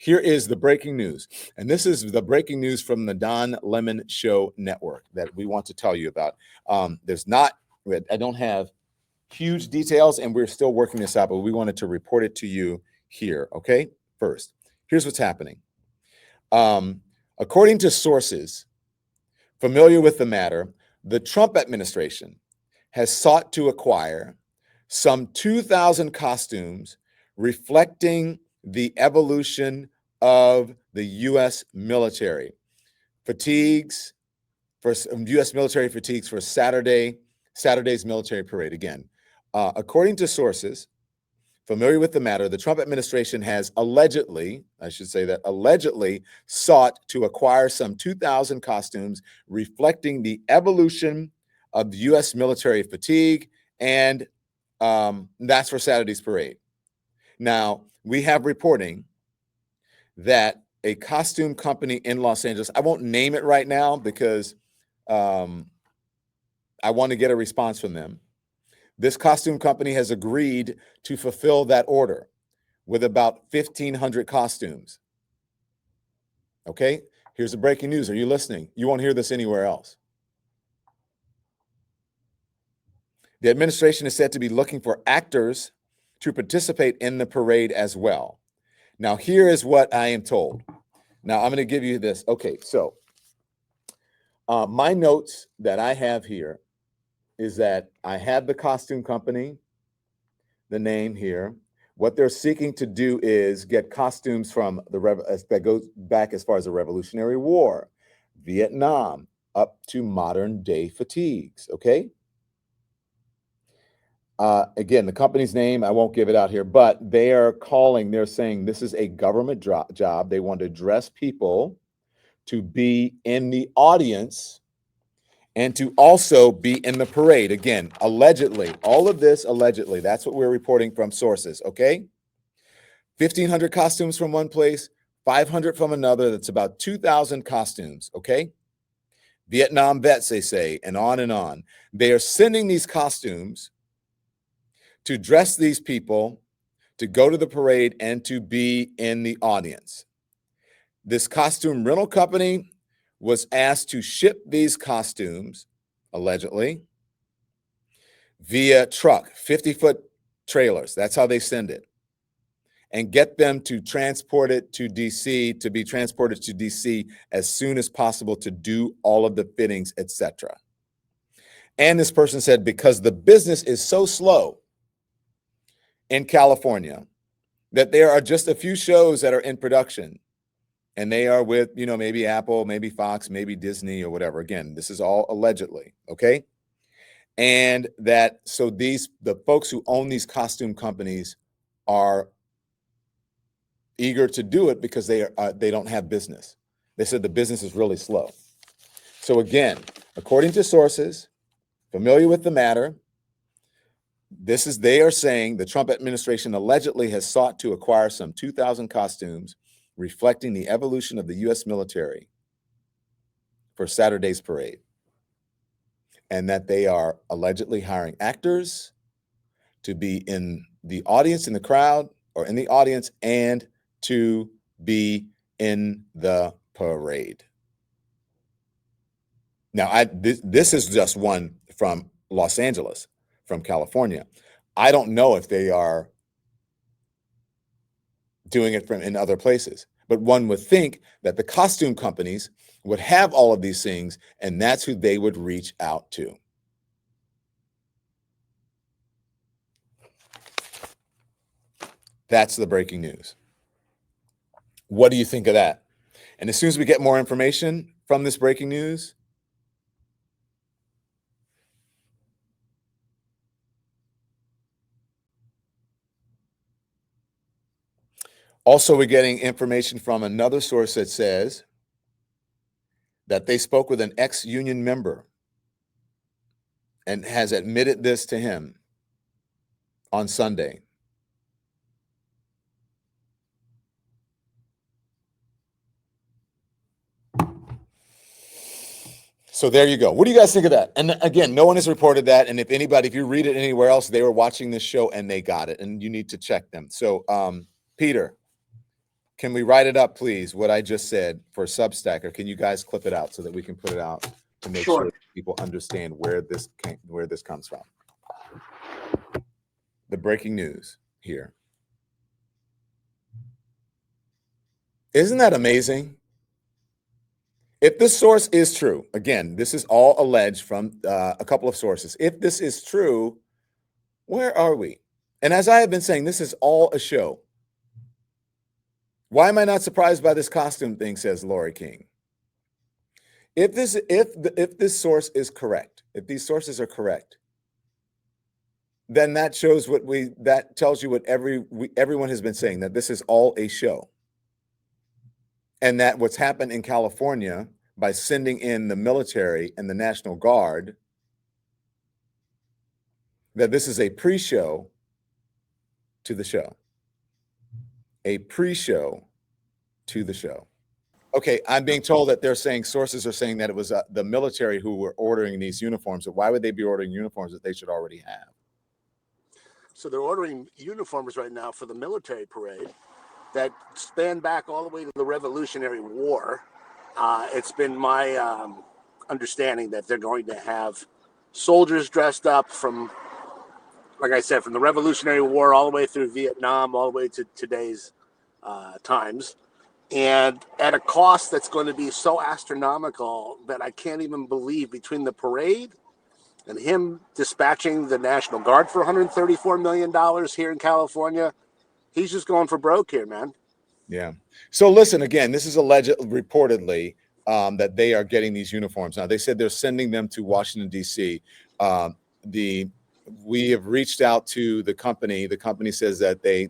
here is the breaking news. And this is the breaking news from the Don Lemon Show Network that we want to tell you about. I don't have huge details, and we're still working this out, but we wanted to report it to you here, okay? First, here's what's happening. According to sources familiar with the matter, the Trump administration has sought to acquire some 2,000 costumes reflecting the evolution of the U.S. military fatigues for U.S. military fatigues for Saturday's military parade. Again, according to sources familiar with the matter, the Trump administration has allegedly sought to acquire some 2,000 costumes reflecting the evolution of the U.S. military fatigue, and that's for Saturday's parade. Now, we have reporting that a costume company in Los Angeles, I won't name it right now because I want to get a response from them. This costume company has agreed to fulfill that order with about 1,500 costumes. Okay, here's the breaking news. Are you listening? You won't hear this anywhere else. The administration is said to be looking for actors to participate in the parade as well. Now, here is what I am told. Now, I'm going to give you this. Okay, so my notes that I have here is that I have the costume company, the name here. What they're seeking to do is get costumes from that goes back as far as the Revolutionary War, Vietnam, up to modern day fatigues, okay? Again, the company's name, I won't give it out here, but they're saying this is a government job. They want to dress people to be in the audience and to also be in the parade. Again, allegedly, all of this allegedly, that's what we're reporting from sources, okay? 1,500 costumes from one place, 500 from another. That's about 2,000 costumes, okay? Vietnam vets, they say, and on and on. They are sending these costumes to dress these people, to go to the parade, and to be in the audience. This costume rental company was asked to ship these costumes, allegedly, via truck, 50-foot trailers. That's how they send it. And get them to transport it to D.C., to be transported to D.C. as soon as possible to do all of the fittings, etc. And this person said, because the business is so slow in California, that there are just a few shows that are in production, and they are with, maybe Apple, maybe Fox, maybe Disney or whatever. Again, this is all allegedly, okay? And that, so the folks who own these costume companies are eager to do it because they don't have business. They said the business is really slow. So again, according to sources familiar with the matter, they are saying the Trump administration allegedly has sought to acquire some 2,000 costumes reflecting the evolution of the U.S. military for Saturday's parade, and that they are allegedly hiring actors to be in the audience, in the crowd, or in the audience, and to be in the parade. Now, this is just one from Los Angeles, from California. I don't know if they are doing it in other places, but one would think that the costume companies would have all of these things, and that's who they would reach out to. That's the breaking news. What do you think of that? And as soon as we get more information from this breaking news, also, we're getting information from another source that says that they spoke with an ex-union member and has admitted this to him on Sunday. So there you go. What do you guys think of that? And again, no one has reported that. And if you read it anywhere else, they were watching this show and they got it, and you need to check them. So, Peter, Can we write it up, please, what I just said for Substack, or can you guys clip it out so that we can put it out to make sure people understand where this comes from? The breaking news here. Isn't that amazing? If this source is true, again, this is all alleged from a couple of sources. If this is true, where are we? And as I have been saying, this is all a show. Why am I not surprised by this costume thing, says Lori King. If this source is correct, if these sources are correct, then that shows that tells you what everyone has been saying, that this is all a show. And that what's happened in California by sending in the military and the National Guard, that this is a pre-show to the show. A pre-show to the show. Okay, I'm being told that sources are saying that it was the military who were ordering these uniforms. So why would they be ordering uniforms that they should already have? So they're ordering uniforms right now for the military parade that span back all the way to the Revolutionary War. It's been my understanding that they're going to have soldiers dressed up from, like I said, from the Revolutionary War all the way through Vietnam, all the way to today's times, and at a cost that's going to be so astronomical that I can't even believe, between the parade and him dispatching the National Guard for $134 million here in California, he's just going for broke here, man. Yeah. So listen, again, this is alleged, reportedly, that they are getting these uniforms. Now, they said they're sending them to Washington, D.C. We have reached out to the company. The company says that the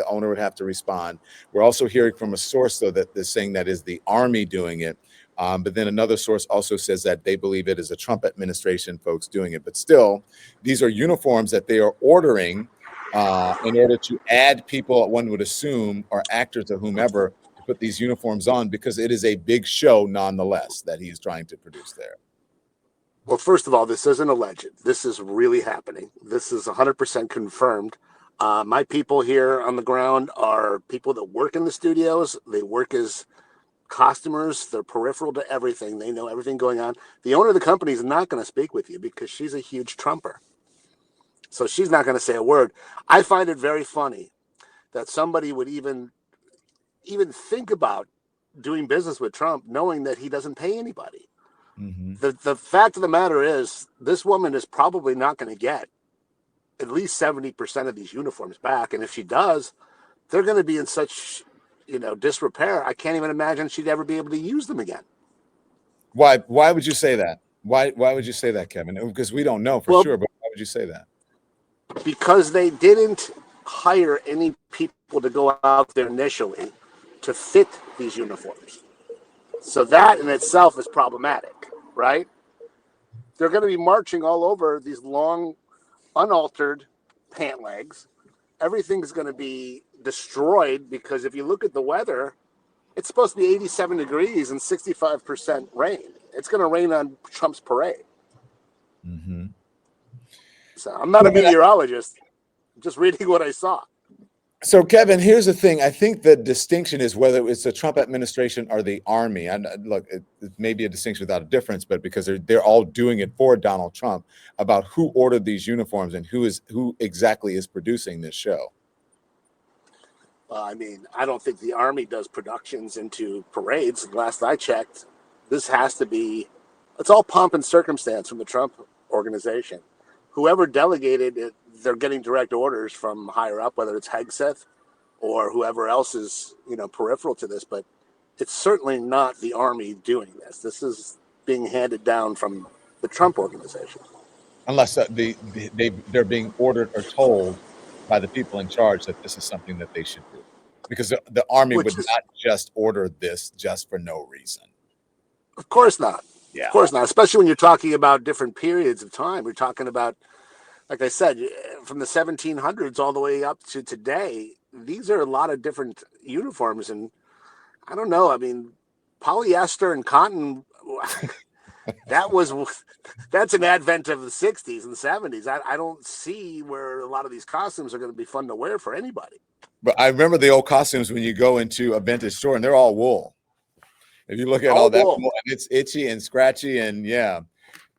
owner would have to respond. We're also hearing from a source, though, that is saying that is the Army doing it. But then another source also says that they believe it is a Trump administration folks doing it. But still, these are uniforms that they are ordering in order to add people, one would assume, or actors or whomever, to put these uniforms on, because it is a big show nonetheless that he's trying to produce there. Well, first of all, this isn't alleged. This is really happening. This is 100% confirmed. My people here on the ground are people that work in the studios. They work as costumers. They're peripheral to everything. They know everything going on. The owner of the company is not going to speak with you because she's a huge Trumper. So she's not going to say a word. I find it very funny that somebody would even think about doing business with Trump knowing that he doesn't pay anybody. Mm-hmm. The fact of the matter is, this woman is probably not going to get at least 70% of these uniforms back. And if she does, they're going to be in such, disrepair. I can't even imagine she'd ever be able to use them again. Why would you say that? Why would you say that, Kevin? Because we don't know for sure, but why would you say that? Because they didn't hire any people to go out there initially to fit these uniforms. So that in itself is problematic, right? They're going to be marching all over these long, unaltered pant legs. Everything's going to be destroyed because if you look at the weather, it's supposed to be 87 degrees and 65% rain. It's going to rain on Trump's parade. Mm-hmm. So I'm not a meteorologist. I'm just reading what I saw. So, Kevin, here's the thing. I think the distinction is whether it's the Trump administration or the Army. And look, it may be a distinction without a difference, but because they're all doing it for Donald Trump, about who ordered these uniforms and who exactly is producing this show. I I don't think the Army does productions into parades. Last I checked, this has to be, it's all pomp and circumstance from the Trump organization. Whoever delegated it, they're getting direct orders from higher up, whether it's Hegseth or whoever else is, peripheral to this. But it's certainly not the Army doing this. This is being handed down from the Trump organization. Unless they're being ordered or told by the people in charge that this is something that they should do. Because the Army would not just order this just for no reason. Of course not. Yeah. Of course not. Especially when you're talking about different periods of time. We're talking about, like I said, from the 1700s all the way up to today. These are a lot of different uniforms. And I don't know. Polyester and cotton, that's an advent of the 60s and 70s. I don't see where a lot of these costumes are going to be fun to wear for anybody. But I remember the old costumes when you go into a vintage store and they're all wool. If you look at all All that wool. wool, and it's itchy and scratchy, and yeah.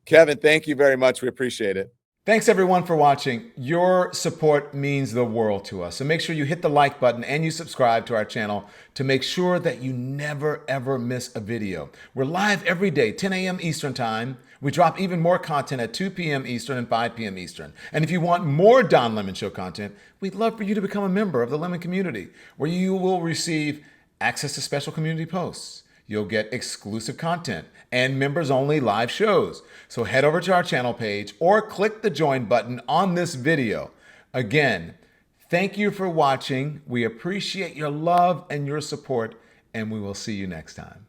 Kevin, thank you very much. We appreciate it. Thanks everyone for watching. Your support means the world to us. So make sure you hit the like button and you subscribe to our channel to make sure that you never ever miss a video. We're live every day, 10 a.m. Eastern time. We drop even more content at 2 p.m. Eastern and 5 p.m. Eastern. And if you want more Don Lemon Show content, we'd love for you to become a member of the Lemon community, where you will receive access to special community posts. You'll get exclusive content and members only live shows. So head over to our channel page or click the join button on this video. Again, thank you for watching. We appreciate your love and your support, and we will see you next time.